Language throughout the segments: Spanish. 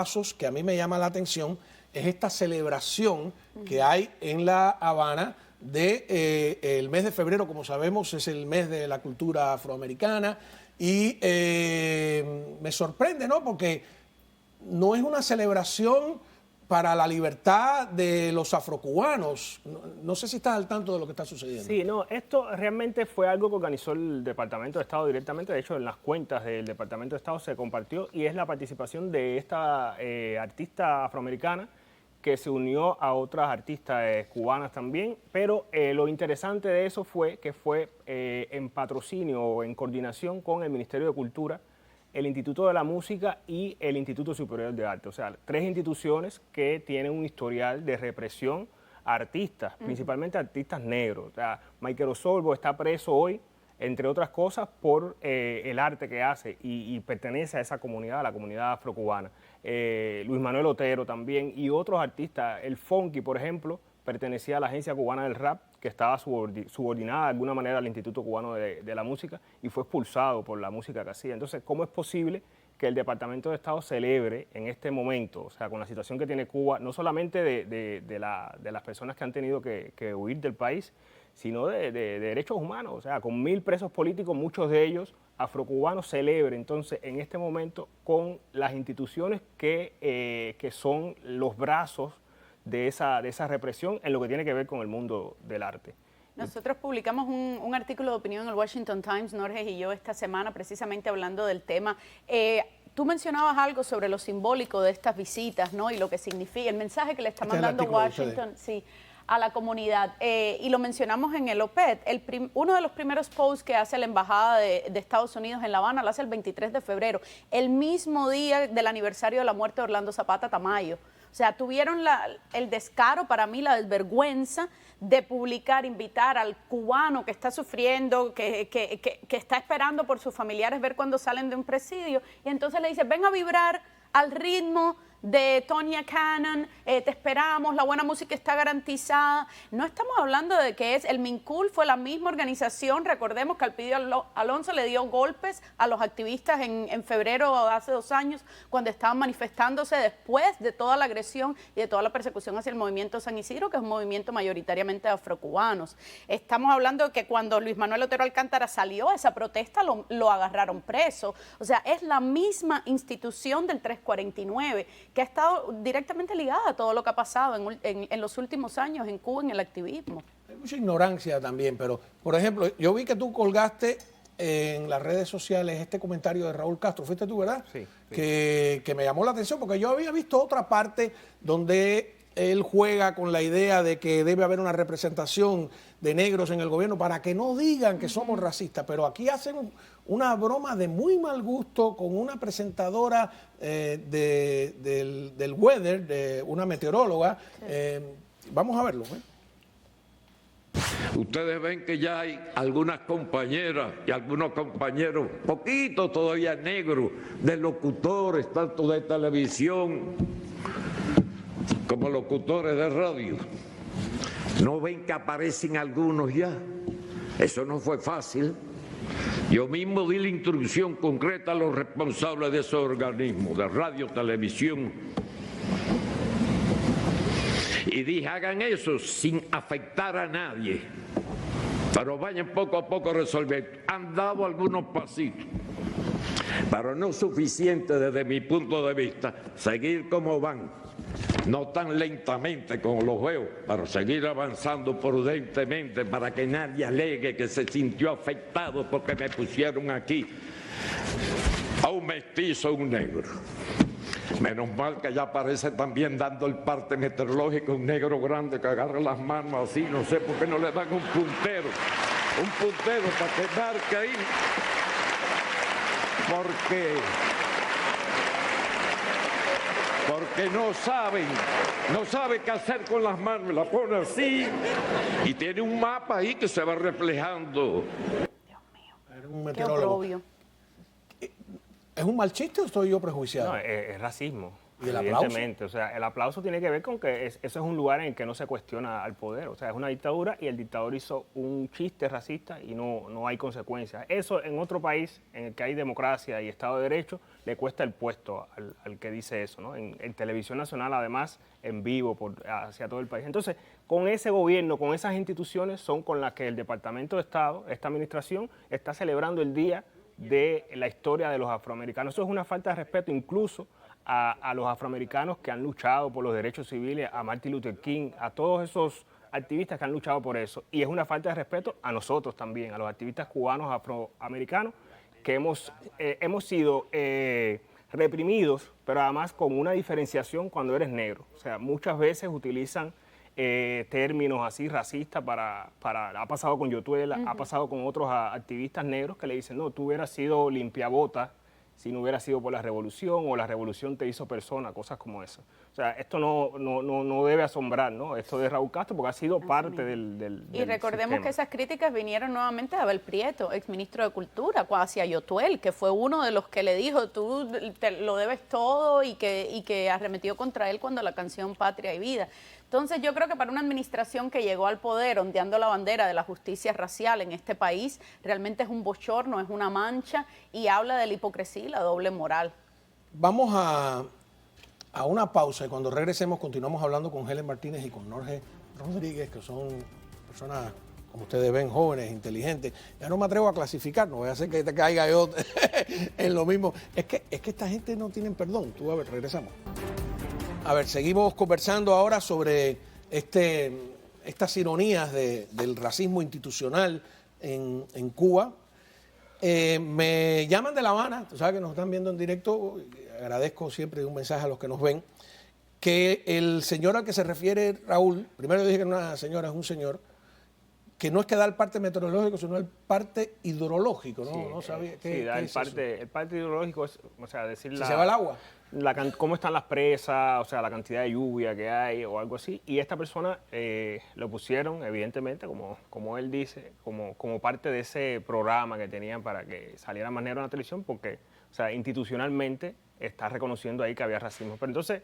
pasos que a mí me llama la atención es esta celebración que hay en La Habana de el mes de febrero, como sabemos, es el mes de la cultura afroamericana y me sorprende, ¿no? Porque no es una celebración para la libertad de los afrocubanos. No sé si estás al tanto de lo que está sucediendo. Sí, no, esto realmente fue algo que organizó el Departamento de Estado directamente. De hecho, en las cuentas del Departamento de Estado se compartió y es la participación de esta artista afroamericana que se unió a otras artistas cubanas también. Pero lo interesante de eso fue que fue en patrocinio o en coordinación con el Ministerio de Cultura, el Instituto de la Música y el Instituto Superior de Arte. O sea, 3 instituciones que tienen un historial de represión a artistas, principalmente artistas negros. O sea, Michael Osorbo está preso hoy, entre otras cosas, por el arte que hace y pertenece a esa comunidad, a la comunidad afrocubana. Luis Manuel Otero también y otros artistas. El Funky, por ejemplo, pertenecía a la Agencia Cubana del Rap, que estaba subordinada de alguna manera al Instituto Cubano de la Música y fue expulsado por la música que hacía. Entonces, ¿cómo es posible que el Departamento de Estado celebre en este momento, o sea, con la situación que tiene Cuba, no solamente de las personas que han tenido que huir del país, sino de derechos humanos, o sea, con 1000 presos políticos, muchos de ellos afrocubanos, celebre entonces en este momento con las instituciones que son los brazos de esa represión en lo que tiene que ver con el mundo del arte. Nosotros publicamos un artículo de opinión en el Washington Times, Norges y yo, esta semana, precisamente hablando del tema. Tú mencionabas algo sobre lo simbólico de estas visitas, ¿no? Y lo que significa, el mensaje que le está mandando Washington, sí, a la comunidad. Y lo mencionamos en el op-ed. Uno de los primeros posts que hace la Embajada de Estados Unidos en La Habana lo hace el 23 de febrero, el mismo día del aniversario de la muerte de Orlando Zapata Tamayo. O sea, tuvieron el descaro, para mí la desvergüenza de publicar, invitar al cubano que está sufriendo, que está esperando por sus familiares ver cuando salen de un presidio, y entonces le dice, ven a vibrar al ritmo de Tonya Cannon, te esperamos, la buena música está garantizada. No estamos hablando de que el MINCUL fue la misma organización, recordemos que Alpidio Alonso le dio golpes a los activistas en febrero hace 2 años, cuando estaban manifestándose después de toda la agresión y de toda la persecución hacia el movimiento San Isidro, que es un movimiento mayoritariamente de afrocubanos. Estamos hablando de que cuando Luis Manuel Otero Alcántara salió a esa protesta, lo agarraron preso. O sea, es la misma institución del 349, que ha estado directamente ligada a todo lo que ha pasado en los últimos años en Cuba en el activismo. Hay mucha ignorancia también, pero, por ejemplo, yo vi que tú colgaste en las redes sociales este comentario de Raúl Castro, ¿fuiste tú, verdad? Sí. Que me llamó la atención, porque yo había visto otra parte donde él juega con la idea de que debe haber una representación de negros en el gobierno para que no digan que somos racistas, pero aquí hacen una broma de muy mal gusto con una presentadora del weather, de una meteoróloga. Sí. Vamos a verlo. Ustedes ven que ya hay algunas compañeras y algunos compañeros, poquito todavía negros, de locutores, tanto de televisión como locutores de radio. ¿No ven que aparecen algunos ya? Eso no fue fácil. Yo mismo di la instrucción concreta a los responsables de esos organismos, de radio, televisión, y dije, hagan eso sin afectar a nadie, pero vayan poco a poco a resolver. Han dado algunos pasitos, pero no suficiente desde mi punto de vista. Seguir como van, no tan lentamente como los veo, pero seguir avanzando prudentemente para que nadie alegue que se sintió afectado porque me pusieron aquí a un mestizo, a un negro. Menos mal que ya aparece también dando el parte meteorológico un negro grande que agarra las manos así, no sé por qué no le dan un puntero para que marque ahí, porque no sabe qué hacer con las manos, la pone así y tiene un mapa ahí que se va reflejando. Dios mío, era un meteorólogo. Qué oprobio. ¿Es un mal chiste o estoy yo prejuiciado? No, es racismo. ¿Y el aplauso? Evidentemente, o sea, el aplauso tiene que ver con que eso es un lugar en el que no se cuestiona al poder, o sea, es una dictadura y el dictador hizo un chiste racista y no hay consecuencias. Eso en otro país en el que hay democracia y Estado de Derecho le cuesta el puesto al que dice eso, ¿no? En televisión nacional, además, en vivo hacia todo el país. Entonces, con ese gobierno, con esas instituciones, son con las que el Departamento de Estado, esta administración, está celebrando el Día de la Historia de los Afroamericanos. Eso es una falta de respeto incluso a los afroamericanos que han luchado por los derechos civiles, a Martin Luther King, a todos esos activistas que han luchado por eso. Y es una falta de respeto a nosotros también, a los activistas cubanos afroamericanos que hemos sido reprimidos, pero además con una diferenciación cuando eres negro. O sea, muchas veces utilizan términos así racistas ha pasado con Yotuel, ha pasado con otros activistas negros que le dicen, no, tú hubieras sido limpiabotas si no hubiera sido por la revolución o la revolución te hizo persona, cosas como eso. O sea, esto no debe asombrar, ¿no? Esto de Raúl Castro, porque ha sido parte del Y recordemos sistema. que esas críticas vinieron nuevamente de Abel Prieto, exministro de Cultura, hacia Yotuel, que fue uno de los que le dijo, tú te lo debes todo y que arremetió contra él cuando la canción Patria y Vida. Entonces yo creo que para una administración que llegó al poder ondeando la bandera de la justicia racial en este país, realmente es un bochorno, es una mancha y habla de la hipocresía y la doble moral. Vamos a una pausa y cuando regresemos continuamos hablando con Helen Martínez y con Norge Rodríguez, que son personas, como ustedes ven, jóvenes, inteligentes. Ya no me atrevo a clasificar, no voy a hacer que te caiga yo en lo mismo. Es que esta gente no tiene perdón. Tú, a ver, regresamos. A ver, seguimos conversando ahora sobre estas ironías del racismo institucional en Cuba. Me llaman de La Habana, tú sabes que nos están viendo en directo, agradezco siempre un mensaje a los que nos ven, que el señor al que se refiere Raúl, primero dije que no era una señora, es un señor, que no es que da el parte meteorológico, sino el parte hidrológico, ¿no? Sí, No sabía qué, sí, da qué el es eso. parte hidrológico, es, o sea, decir Si se va el agua. cómo están las presas, o sea, la cantidad de lluvia que hay o algo así. Y esta persona lo pusieron, evidentemente, como él dice, como parte de ese programa que tenían para que saliera más negro en la televisión, porque, o sea, institucionalmente está reconociendo ahí que había racismo. Pero entonces,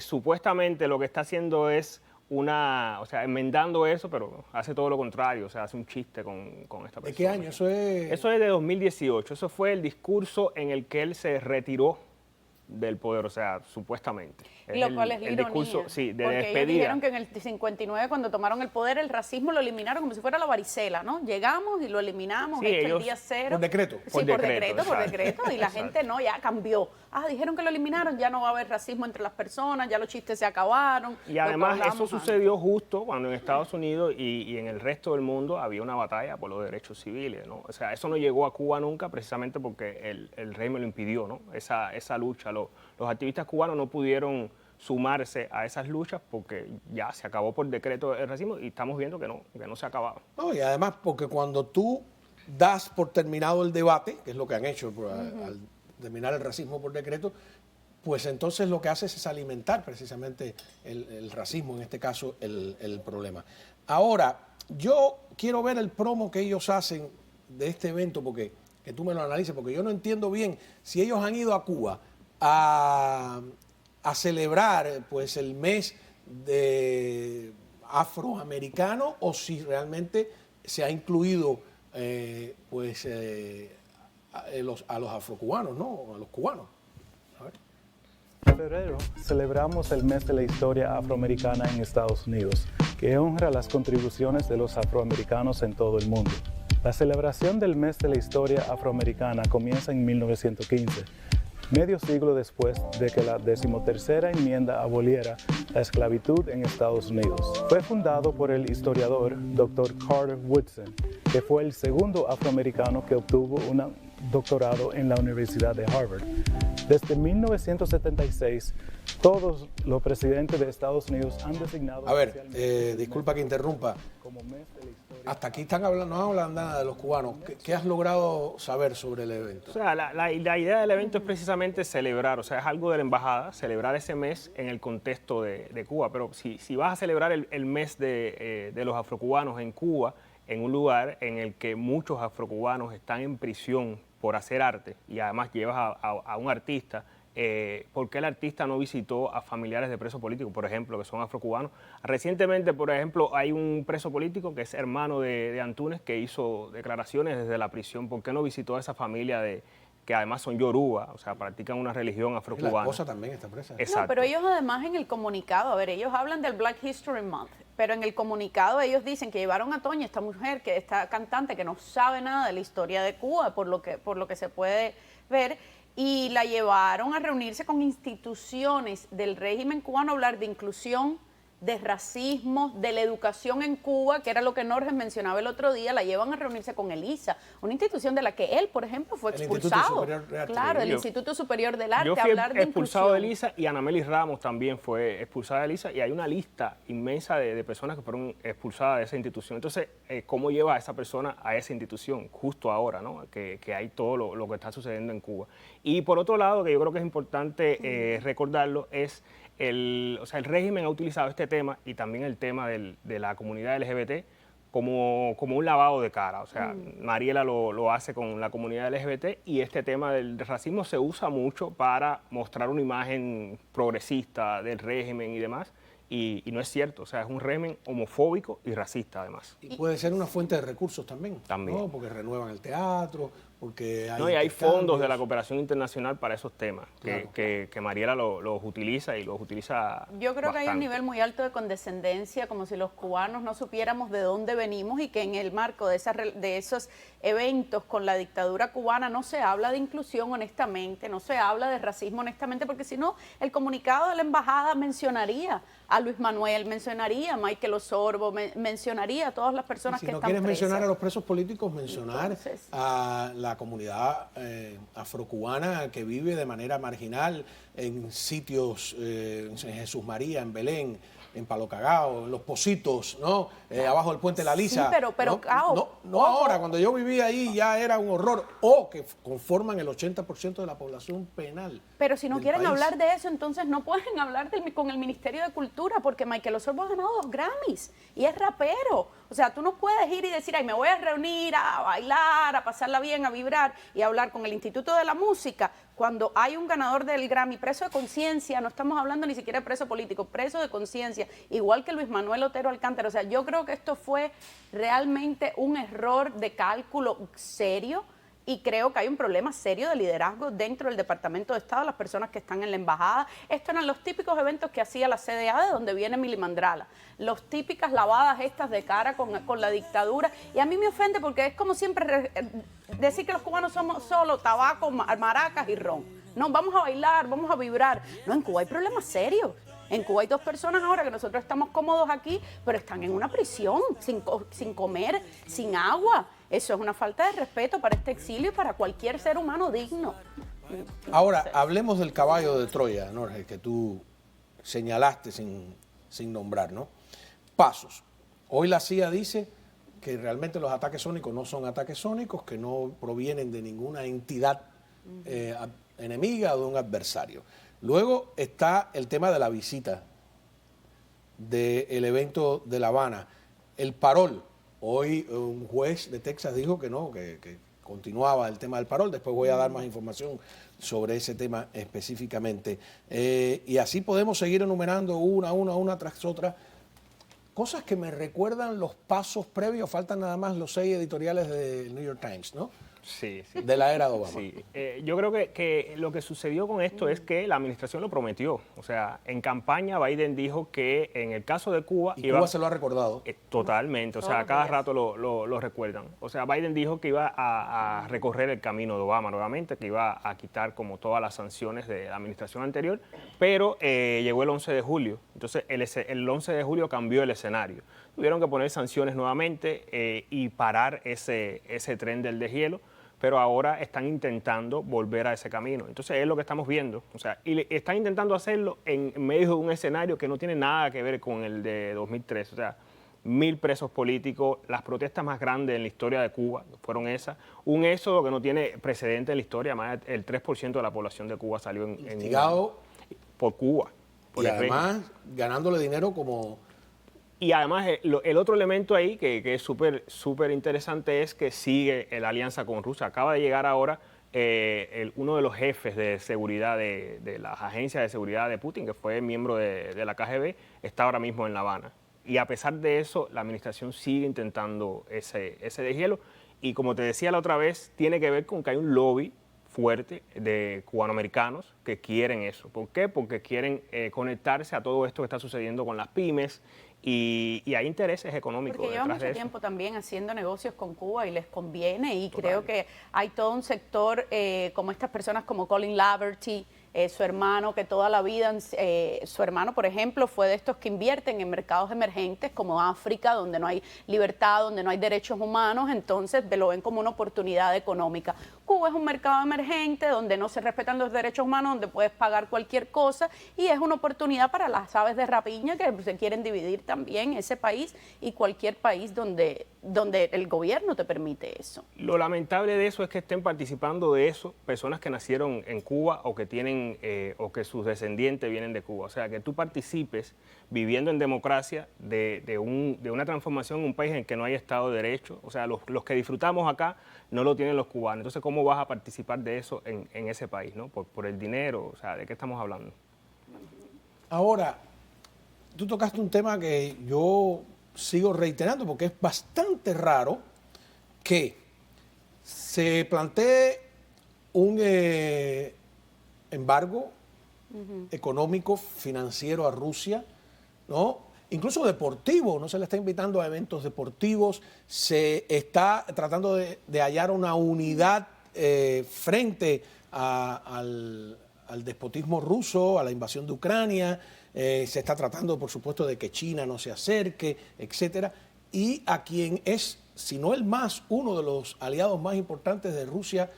supuestamente lo que está haciendo es o sea, enmendando eso, pero hace todo lo contrario, o sea, hace un chiste con esta persona. ¿De qué año? Eso es de 2018, eso fue el discurso en el que él se retiró del poder, o sea, supuestamente. Lo cual es la el ironía, discurso, sí, de porque despedida. ellos dijeron que en el 59, cuando tomaron el poder, el racismo lo eliminaron como si fuera la varicela, ¿no? Llegamos y lo eliminamos, Sí, el día cero. por decreto. Sí, Por por decreto, decreto, y la gente no, ya cambió. Dijeron que lo eliminaron, ya no va a haber racismo entre las personas, ya los chistes se acabaron. Y además eso hablábamos sucedió justo cuando en Estados Unidos y en el resto del mundo había una batalla por los derechos civiles, ¿no? O sea, eso no llegó a Cuba nunca precisamente porque el régimen lo impidió, ¿no? Esa lucha. Los activistas cubanos no pudieron sumarse a esas luchas porque ya se acabó por decreto el racismo y estamos viendo que no se ha acabado. No, y además porque cuando tú das por terminado el debate, que es lo que han hecho al terminar el racismo por decreto, pues entonces lo que haces es alimentar precisamente el racismo, en este caso el problema. Ahora, yo quiero ver el promo que ellos hacen de este evento, porque que tú me lo analices, porque yo no entiendo bien si ellos han ido a Cuba a celebrar pues el mes de afroamericano o si realmente se ha incluido a los afrocubanos, ¿no? A los cubanos. A ver. En febrero celebramos el mes de la historia afroamericana en Estados Unidos, que honra las contribuciones de los afroamericanos en todo el mundo. La celebración del mes de la historia afroamericana comienza en 1915, medio siglo después de que la 13ª enmienda aboliera la esclavitud en Estados Unidos. Fue fundado por el historiador Dr. Carter Woodson, que fue el segundo afroamericano que obtuvo un doctorado en la Universidad de Harvard. Desde 1976, todos los presidentes de Estados Unidos han designado... A ver, disculpa que interrumpa. Como mes de la historia. Hasta aquí están hablando, no hablan nada de los cubanos. ¿Qué has logrado saber sobre el evento? O sea, la idea del evento es precisamente celebrar, o sea, es algo de la embajada, celebrar ese mes en el contexto de Cuba. Pero si vas a celebrar el mes de los afrocubanos en Cuba, en un lugar en el que muchos afrocubanos están en prisión por hacer arte y además llevas a un artista ¿por qué el artista no visitó a familiares de presos políticos, por ejemplo, que son afrocubanos? Recientemente, por ejemplo, hay un preso político que es hermano de Antúnez que hizo declaraciones desde la prisión. ¿Por qué no visitó a esa familia que además son yoruba, o sea, practican una religión afrocubana? La esposa también está presa. Exacto. No, pero ellos además en el comunicado, a ver, ellos hablan del Black History Month, pero en el comunicado ellos dicen que llevaron a Toña, esta mujer, que esta cantante que no sabe nada de la historia de Cuba, por lo que se puede ver, y la llevaron a reunirse con instituciones del régimen cubano a hablar de inclusión, de racismo, de la educación en Cuba, que era lo que Norges mencionaba el otro día. La llevan a reunirse con el ISA, una institución de la que él, por ejemplo, fue expulsado. Claro, el Instituto Superior del Arte, Yo fui hablar de expulsado inclusión. del ISA y Anameli Ramos también fue expulsada del ISA, y hay una lista inmensa de personas que fueron expulsadas de esa institución. Entonces, ¿cómo lleva a esa persona a esa institución justo ahora, ¿no? que hay todo lo que está sucediendo en Cuba? Y por otro lado, que yo creo que es importante recordarlo, es el régimen ha utilizado este tema y también el tema de la comunidad LGBT como un lavado de cara. O sea, Mariela lo hace con la comunidad LGBT, y este tema del racismo se usa mucho para mostrar una imagen progresista del régimen y demás. Y no es cierto, o sea, es un régimen homofóbico y racista además. Y puede ser una fuente de recursos también. También. ¿No? Porque renuevan el teatro, porque hay... No, y hay fondos de la intercambios. cooperación internacional para esos temas, Claro. que Mariela los utiliza, y los utiliza Yo creo que hay un bastante. nivel muy alto de condescendencia, como si los cubanos no supiéramos de dónde venimos, y que en el marco de esos eventos con la dictadura cubana no se habla de inclusión honestamente, no se habla de racismo honestamente, porque si no, el comunicado de la embajada mencionaría a Luis Manuel, mencionaría a Michael Osorbo, mencionaría a todas las personas Si que no están quieres presas. mencionar a los presos políticos, mencionar Entonces, a la comunidad afrocubana que vive de manera marginal en sitios, en Jesús María, en Belén, en Palo Cagao, en Los Pocitos, ¿no? Abajo del Puente La Lisa. Sí, pero ¿no? Cao, No ojo. ahora, cuando yo vivía ahí ya era un horror. O que conforman el 80% de la población penal. Pero si no del quieren país. hablar de eso, entonces no pueden hablar con el Ministerio de Cultura, porque Michael Osorbo ha ganado 2 Grammys y es rapero. O sea, tú no puedes ir y decir, ay, me voy a reunir, a bailar, a pasarla bien, a vibrar y a hablar con el Instituto de la Música, cuando hay un ganador del Grammy, preso de conciencia, no estamos hablando ni siquiera de preso político, preso de conciencia, igual que Luis Manuel Otero Alcántara. O sea, yo creo que esto fue realmente un error de cálculo serio, y creo que hay un problema serio de liderazgo dentro del Departamento de Estado, las personas que están en la embajada. Estos eran los típicos eventos que hacía la CDA, de donde viene Mili Mandrala, los típicas lavadas estas de cara con la dictadura. Y a mí me ofende porque es como siempre decir que los cubanos somos solo tabaco, maracas y ron. No, vamos a bailar, vamos a vibrar. No, en Cuba hay problemas serios. En Cuba hay 2 personas ahora que nosotros estamos cómodos aquí, pero están en una prisión, sin comer, sin agua. Eso es una falta de respeto para este exilio y para cualquier ser humano digno. Ahora, hablemos del caballo de Troya, Norges, que tú señalaste sin nombrar, ¿no? Pasos. Hoy la CIA dice que realmente los ataques sónicos no son ataques sónicos, que no provienen de ninguna entidad enemiga o de un adversario. Luego está el tema de la visita del evento de La Habana. El parol. Hoy un juez de Texas dijo que no, que continuaba el tema del parol. Después voy a dar más información sobre ese tema específicamente. Y así podemos seguir enumerando una tras otra. Cosas que me recuerdan los pasos previos. Faltan nada más los 6 editoriales del New York Times, ¿no? Sí. De la era de Obama. Sí, yo creo que lo que sucedió con esto es que la administración lo prometió. O sea, en campaña Biden dijo que en el caso de Cuba... Y Cuba se lo ha recordado. Totalmente, o sea, cada rato lo recuerdan. O sea, Biden dijo que iba a recorrer el camino de Obama nuevamente, que iba a quitar como todas las sanciones de la administración anterior, pero llegó el 11 de julio. Entonces, el 11 de julio cambió el escenario. Tuvieron que poner sanciones nuevamente y parar ese tren del deshielo, pero ahora están intentando volver a ese camino. Entonces es lo que estamos viendo. O sea, y están intentando hacerlo en medio de un escenario que no tiene nada que ver con el de 2003. O sea, 1000 presos políticos, las protestas más grandes en la historia de Cuba fueron esas. Un éxodo que no tiene precedente en la historia, más el 3% de la población de Cuba salió Instigado por Cuba. Por y el régimen. además ganándole dinero como... Y además el otro elemento ahí que es súper interesante es que sigue la alianza con Rusia. Acaba de llegar ahora uno de los jefes de seguridad de las agencias de seguridad de Putin, que fue miembro de la KGB, está ahora mismo en La Habana. Y a pesar de eso, la administración sigue intentando ese deshielo. Y como te decía la otra vez, tiene que ver con que hay un lobby fuerte de cubanoamericanos que quieren eso. ¿Por qué? Porque quieren conectarse a todo esto que está sucediendo con las pymes y hay intereses económicos porque llevan detrás mucho de eso. tiempo también haciendo negocios con Cuba y les conviene, y creo que hay todo un sector como estas personas como Colin Laverty, su hermano, que toda la vida, su hermano, por ejemplo, fue de estos que invierten en mercados emergentes como África, donde no hay libertad, donde no hay derechos humanos, entonces lo ven como una oportunidad económica. Cuba es un mercado emergente donde no se respetan los derechos humanos, donde puedes pagar cualquier cosa, y es una oportunidad para las aves de rapiña que se quieren dividir también ese país y cualquier país donde el gobierno te permite eso. Lo lamentable de eso es que estén participando de eso personas que nacieron en Cuba o que tienen o que sus descendientes vienen de Cuba. O sea, que tú participes viviendo en democracia de una transformación en un país en que no hay Estado de Derecho. O sea, los que disfrutamos acá no lo tienen los cubanos. Entonces, ¿cómo vas a participar de eso en ese país, ¿no? Por el dinero. O sea, ¿de qué estamos hablando? Ahora, tú tocaste un tema que yo sigo reiterando porque es bastante raro que se plantee un embargo económico, financiero a Rusia, ¿no? Incluso deportivo, no se le está invitando a eventos deportivos, se está tratando de hallar una unidad frente al despotismo ruso, a la invasión de Ucrania. Se está tratando, por supuesto, de que China no se acerque, etcétera. Y a quien es, si no el más, uno de los aliados más importantes de Rusia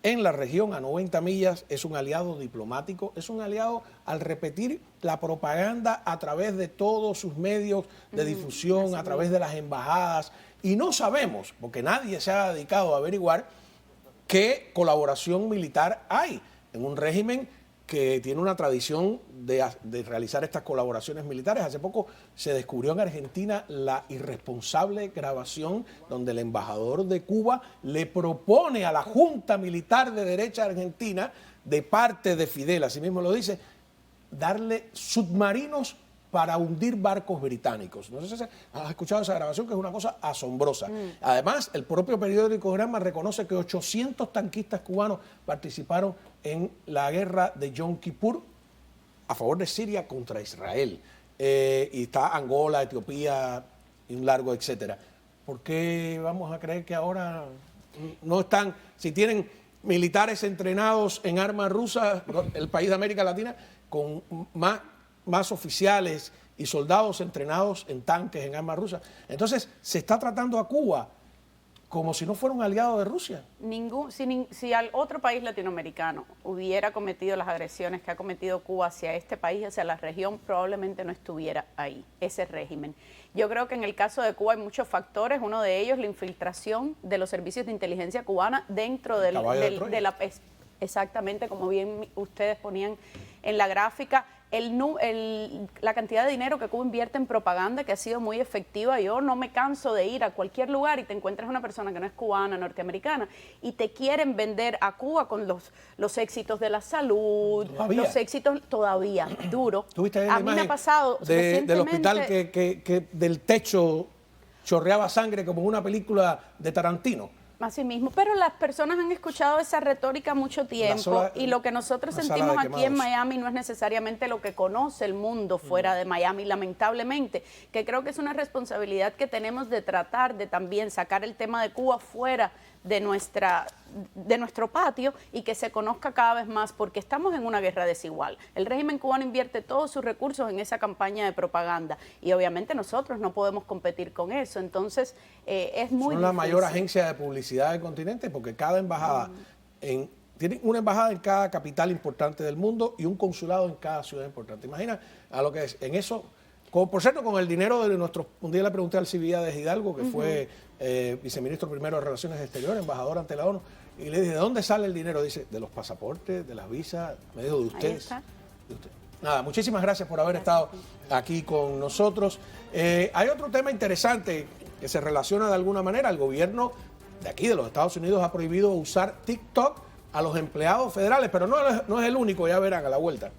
en la región, a 90 millas, es un aliado diplomático, es un aliado al repetir la propaganda a través de todos sus medios de difusión, a través de las embajadas. Y no sabemos, porque nadie se ha dedicado a averiguar qué colaboración militar hay en un régimen que tiene una tradición de realizar estas colaboraciones militares. Hace poco se descubrió en Argentina la irresponsable grabación donde el embajador de Cuba le propone a la Junta Militar de Derecha Argentina, de parte de Fidel, así mismo lo dice, darle submarinos para hundir barcos británicos. No sé si has escuchado esa grabación, que es una cosa asombrosa. Además, el propio periódico Granma reconoce que 800 tanquistas cubanos participaron en la guerra de Yom Kippur a favor de Siria contra Israel. Y está Angola, Etiopía, y un largo etcétera. ¿Por qué vamos a creer que ahora no están, si tienen militares entrenados en armas rusas, el país de América Latina, con más oficiales y soldados entrenados en tanques, en armas rusas? Entonces, se está tratando a Cuba como si no fuera un aliado de Rusia. Si al otro país latinoamericano hubiera cometido las agresiones que ha cometido Cuba hacia este país, hacia la región, probablemente no estuviera ahí, ese régimen. Yo creo que en el caso de Cuba hay muchos factores, uno de ellos la infiltración de los servicios de inteligencia cubana dentro de la... Exactamente, como bien ustedes ponían en la gráfica, la cantidad de dinero que Cuba invierte en propaganda, que ha sido muy efectiva. Yo no me canso de ir a cualquier lugar y te encuentras una persona que no es cubana, norteamericana, y te quieren vender a Cuba con los éxitos de la salud, los éxitos todavía, duro. A mí me ha pasado del hospital que del techo chorreaba sangre como en una película de Tarantino. Así mismo, pero las personas han escuchado esa retórica mucho tiempo y lo que nosotros sentimos aquí en Miami no es necesariamente lo que conoce el mundo fuera de Miami, lamentablemente, que creo que es una responsabilidad que tenemos de tratar de también sacar el tema de Cuba fuera de nuestro patio y que se conozca cada vez más, porque estamos en una guerra desigual. El régimen cubano invierte todos sus recursos en esa campaña de propaganda y obviamente nosotros no podemos competir con eso. Entonces, es muy difícil. Son la mayor agencia de publicidad del continente, porque cada embajada, tienen una embajada en cada capital importante del mundo y un consulado en cada ciudad importante. Imagina a lo que es. En eso, por cierto, con el dinero de nuestros... Un día le pregunté al Civilidades Hidalgo, que fue viceministro primero de Relaciones Exteriores, embajador ante la ONU, y le dije, ¿de dónde sale el dinero? Dice, de los pasaportes, de las visas, me dijo, de ustedes. Nada, muchísimas gracias por haber estado aquí con nosotros. Hay otro tema interesante que se relaciona de alguna manera. El gobierno de aquí, de los Estados Unidos, ha prohibido usar TikTok a los empleados federales, pero no es el único, ya verán a la vuelta.